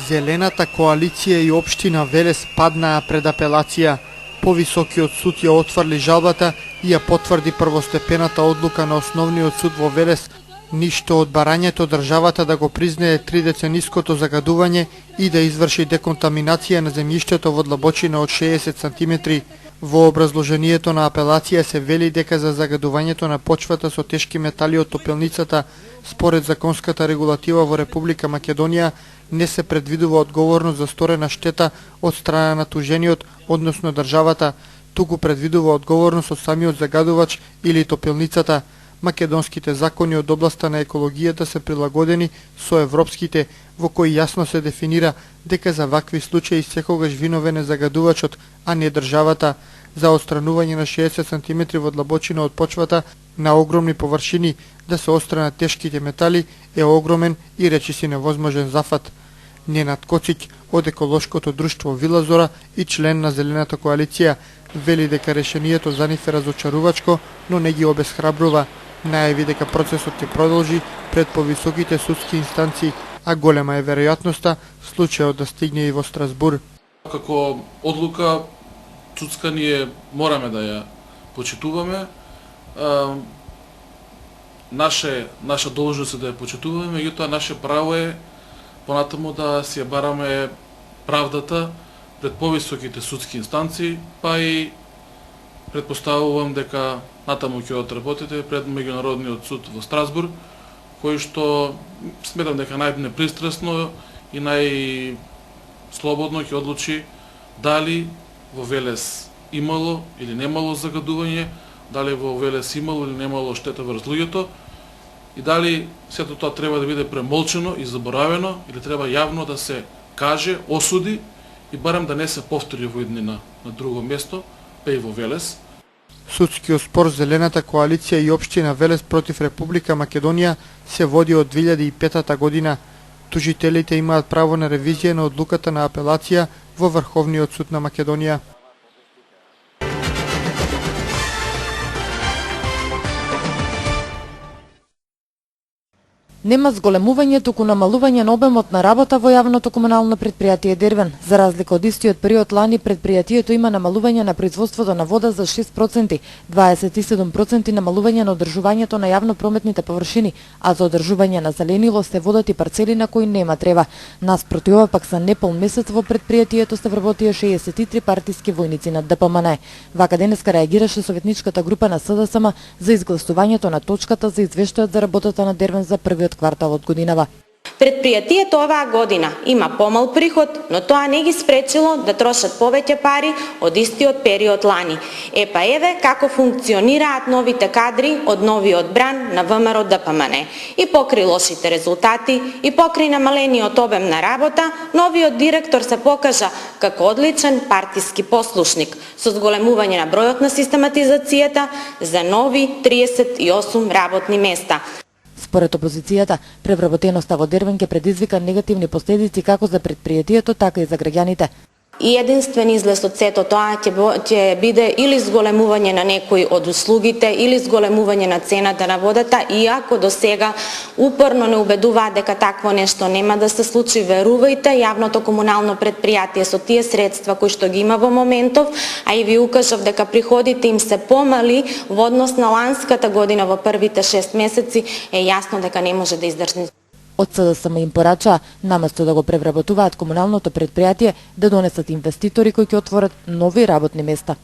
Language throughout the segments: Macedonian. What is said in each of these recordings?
Зелената коалиција и општина Велес паднаа пред апелација. Повисокиот суд ја отфрли жалбата и ја потврди првостепената одлука на основниот суд во Велес, ништо од барањето државата да го признае 3-децениското загадување и да изврши деконтаминација на земјиштето во длабочина од 60 см. Во образложението на апелација се вели дека за загадувањето на почвата со тешки метали од топелницата, според законската регулатива во Република Македонија, не се предвидува одговорност за сторена штета од страна на тужениот, односно државата, туку предвидува одговорност од самиот загадувач или топелницата. Македонските закони од областа на екологијата се прилагодени со европските, во кои јасно се дефинира дека за вакви случаи секогаш виновен е загадувачот, а не државата. За отстранување на 60 см во длабочина од почвата на огромни површини да се отстранат тешките метали е огромен и речиси невозможен зафат. Ненад Коцик од еколошкото друштво Вилазора и член на Зелената коалиција вели дека решението за нив е разочарувачко, но не ги обесхрабрува. Најави дека процесот ќе продолжи пред повисоките судски инстанции, а голема е веројатноста случајот да стигне и во Страсбур. Како одлука судска ние мораме да ја почитуваме. Наша должност е да ја почитуваме, меѓутоа наше право е понатаму да си ја бараме правдата пред повисоките судски инстанции, па и предпоставувам дека натаму ќе отработите пред Меѓународниот суд во Страсбур, кој што сметам дека најнепристрасно и најслободно ќе одлучи дали во Велес имало или немало загадување, дали во Велес имало или немало штета врз луѓето и дали сето тоа треба да биде премолчено и заборавено или треба јавно да се каже, осуди и барем да не се повтори во иднина на друго место, па и во Велес. Судскиот спор Зелената коалиција и општина Велес против Република Македонија се води од 2005 година. Тужителите имаат право на ревизија на одлуката на апелација во Врховниот суд на Македонија. Нема зголемување, туку намалување на обемот на работа во јавното комунално претпријатие Дервен. За разлика од истиот период лани, претпријатието има намалување на производството на вода за 6%, 27% намалување на одржувањето на јавно-прометните површини, а за одржување на зеленило се водат и парцели на кои нема трева. Наспроти ова пак за непол месец во претпријатието се вработија 63 партиски војници на ДПМН. Вака денеска реагираше советничката група на СДСМ за изгласувањето на точката за извештајот за работата на Дервен за првиот квартал од годинава. Предпријатието оваа година има помал приход, но тоа не ги спречило да трошат повеќе пари од истиот период лани. Епа еве како функционираат новите кадри од новиот бран на ВМРО ДПМН. И покри лошите резултати, и покри намалениот обем на работа, новиот директор се покажа како одличен партиски послушник, со зголемување на бројот на систематизацијата за нови 38 работни места. Според опозицијата, превработеноста во Дервен ќе предизвика негативни последици како за претпријатието, така и за граѓаните. И единствен излез од сето тоа ќе биде или зголемување на некои од услугите, или зголемување на цената на водата, иако до сега упорно не убедуваат дека такво нешто нема да се случи. Верувајте, јавното комунално претпријатие со тие средства кои што ги има во моментов, а и ви укажав дека приходите им се помали во однос на ланската година во првите 6 месеци, е јасно дека не може да издржи. Од СДСМ им порачаа, наместо да го превработуваат комуналното претпријатие, да донесат инвеститори кои ќе отворат нови работни места.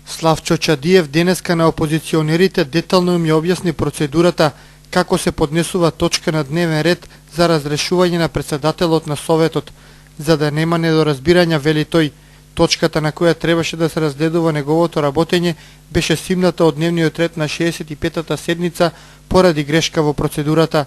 Славчо Чадиев денеска на опозиционерите детално им ја објасни процедурата како се поднесува точка на дневен ред за разрешување на председателот на Советот, за да нема недоразбирања, вели тој. Точката на која требаше да се разгледува неговото работење беше симната од дневниот ред на 65-та седница поради грешка во процедурата.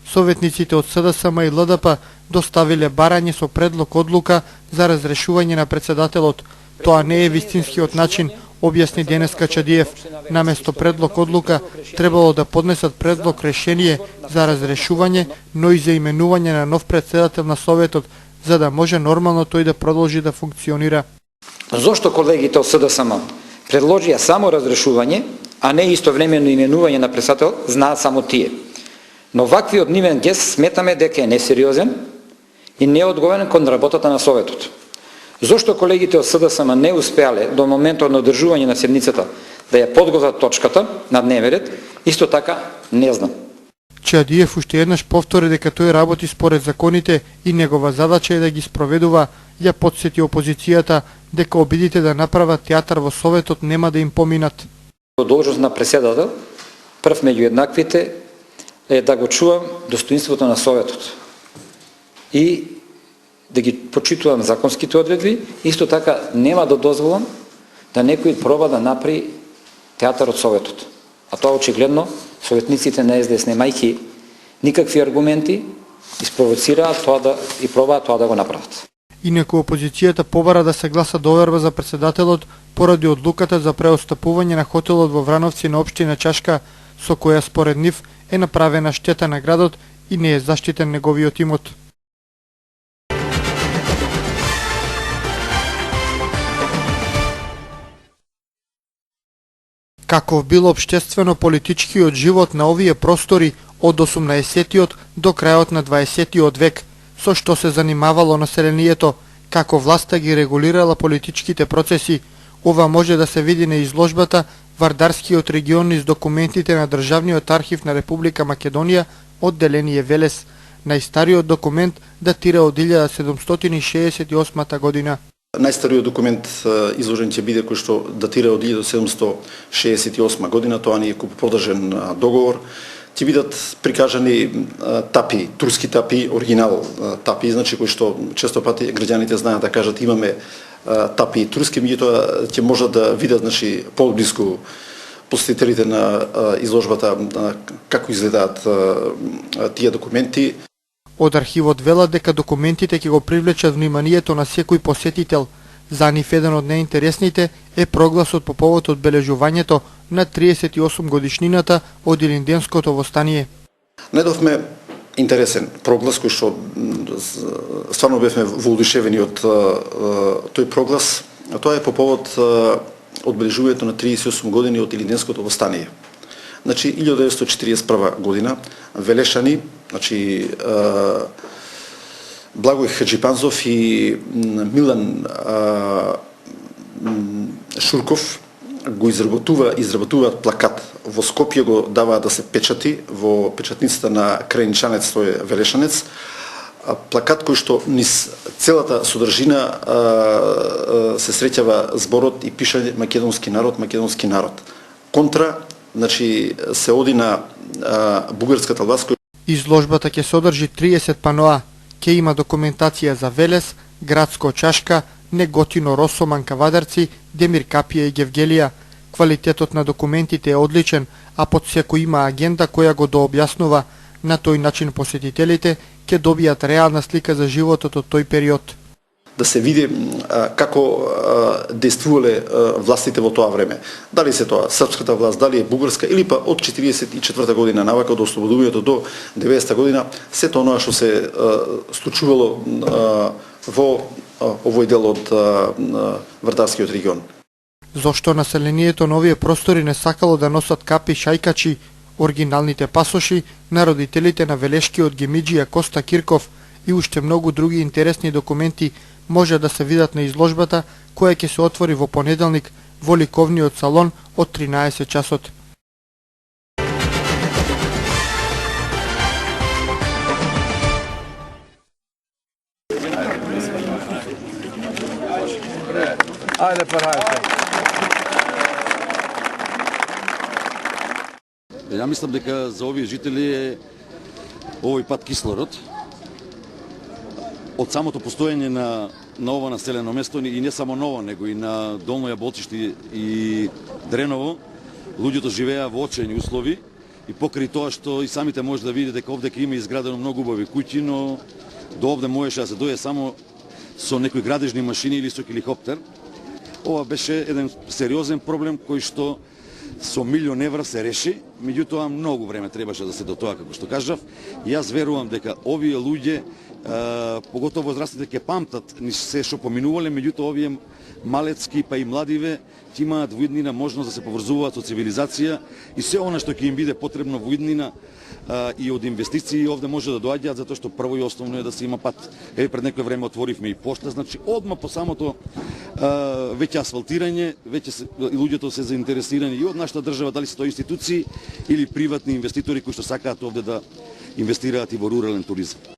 Советниците од СДСМ и ЛДП доставиле барање со предлог одлука за разрешување на председателот. Тоа не е вистинскиот начин, објасни денеска Чадиев. Наместо предлог одлука требало да поднесат предлог решение за разрешување, но и за именување на нов председател на Советот, за да може нормално тој да продолжи да функционира. Зошто колегите од СДСМ предложија само разрешување, а не истовремено именување на председател, знаат само тие. Но ваквиот нивен гест сметаме дека е несериозен и неодговорен кон работата на Советот. Зошто колегите од СДСМ не успеале до моментот на одржување на седницата да ја подготват точката на дневен ред, исто така не знам. Чадиев уште еднаш повтори дека тој работи според законите и негова задача е да ги спроведува, ја потсети опозицијата дека обидите да направат театар во Советот нема да им поминат. Должност на председател, прв меѓу еднаквите, е да го чувам достоинството на Советот и да ги почитувам законските одредби, исто така нема да дозволам да некој проба да направи театар од Советот. А тоа очигледно советниците на СДС, немајќи никакви аргументи, испровоцираат тоа и пробаат тоа да го направат. Инаку опозицијата побара да се гласа доверба за председателот поради одлуката за преостапување на хотелот во Врановци на општина Чашка, со која според нив е направена штета на градот и не е заштитен неговиот имот. Каков бил општествено-политичкиот живот на овие простори од 18-тиот до крајот на 20-тиот век, со што се занимавало населението, како власта ги регулирала политичките процеси, ова може да се види на изложбата Вардарскиот регион низ документите на Државниот архив на Република Македонија, одделение Велес. Најстариот документ датира од 1768 година. Најстариот документ изложен ќе биде кој што датира од 1768 година, тоа не е купопродажен договор. Ќе бидат прикажани тапи, турски тапи, оригинал тапи, значи кои што често пати граѓаните знаат да кажат имаме тапи турски, меѓутоа ќе можат да видат значи поблиску посетителите на изложбата како изгледаат тие документи. Од архивот велат дека документите ќе го привлечат вниманието на секој посетител. За нив еден од најинтересните е прогласот по повод одбележувањето на 38 годишнината од Илинденското востание. Најдовме интересен проглас кој што стварно бевме воодушевени од тој проглас. Тоа е по повод одбележувањето на 38 години од Илинденското востание. Значи 1941 година велешани, значи Благој Хаджипанзов и Милан Шурков го изработуваат плакат. Во Скопје го даваат да се печати во печатницата на Крајничанец, тој е Велешанец. Плакат кој што низ целата содржина се среќава зборот и пише македонски народ. Контра, значи се оди на бугарската власт. Изложбата ќе содржи 30 паноа, ќе има документација за Велес, Градско Чашка, Неготино, Росоман, Кавадарци, Демир Капија и Гевгелија. Квалитетот на документите е одличен, а под секој има агенда која го дообјаснува. На тој начин посетителите ќе добијат реална слика за животот од тој период. Да се види како действувале властите во тоа време. Дали се тоа српската власт, дали е бугарска или па од 44 година навака од ослободувањето до 90 година, сето оноа што се случувало во овој дел од Вардарскиот регион. Зошто населението на овие простори не сакало да носат капи, шајкачи, оригиналните пасоши на родителите на велешкиот Гемиџија Коста Кирков и уште многу други интересни документи може да се видат на изложбата која ќе се отвори во понеделник во ликовниот салон од 13 часот. Ајде парајте. Ја мислам дека за овие жители е овој пат кислород. Од самото постоење на ова населено место и не само ново, него и на Долно Јаболчиште и Дреново, луѓето живеа во очајни услови и покрај тоа што и самите може да видите дека овде има изградено многу убави куќи, но до овде можеше да се дојде само со некои градежни машини или со хеликоптер. Ова беше еден сериозен проблем кој што со €1.000.000 се реши, меѓутоа многу време требаше да се до тоа, како што кажав. Јас верувам дека овие луѓе, поготово возрастните, ќе памтат се што поминувале, меѓутоа овие малецки, па и младиве, ќе имаат во иднина можност да се поврзуваат со цивилизација и се она што ќе им биде потребно во иднина и од инвестиции овде може да доаѓаат, затоа што прво и основно е да се има пат. Пред некој време отворивме и пошта, значи одма по самото веќе асфалтирање, веќе луѓето се заинтересирани и од нашата држава, дали се тоа институции или приватни инвеститори кои што сакаат овде да инвестираат и во рурален туризам.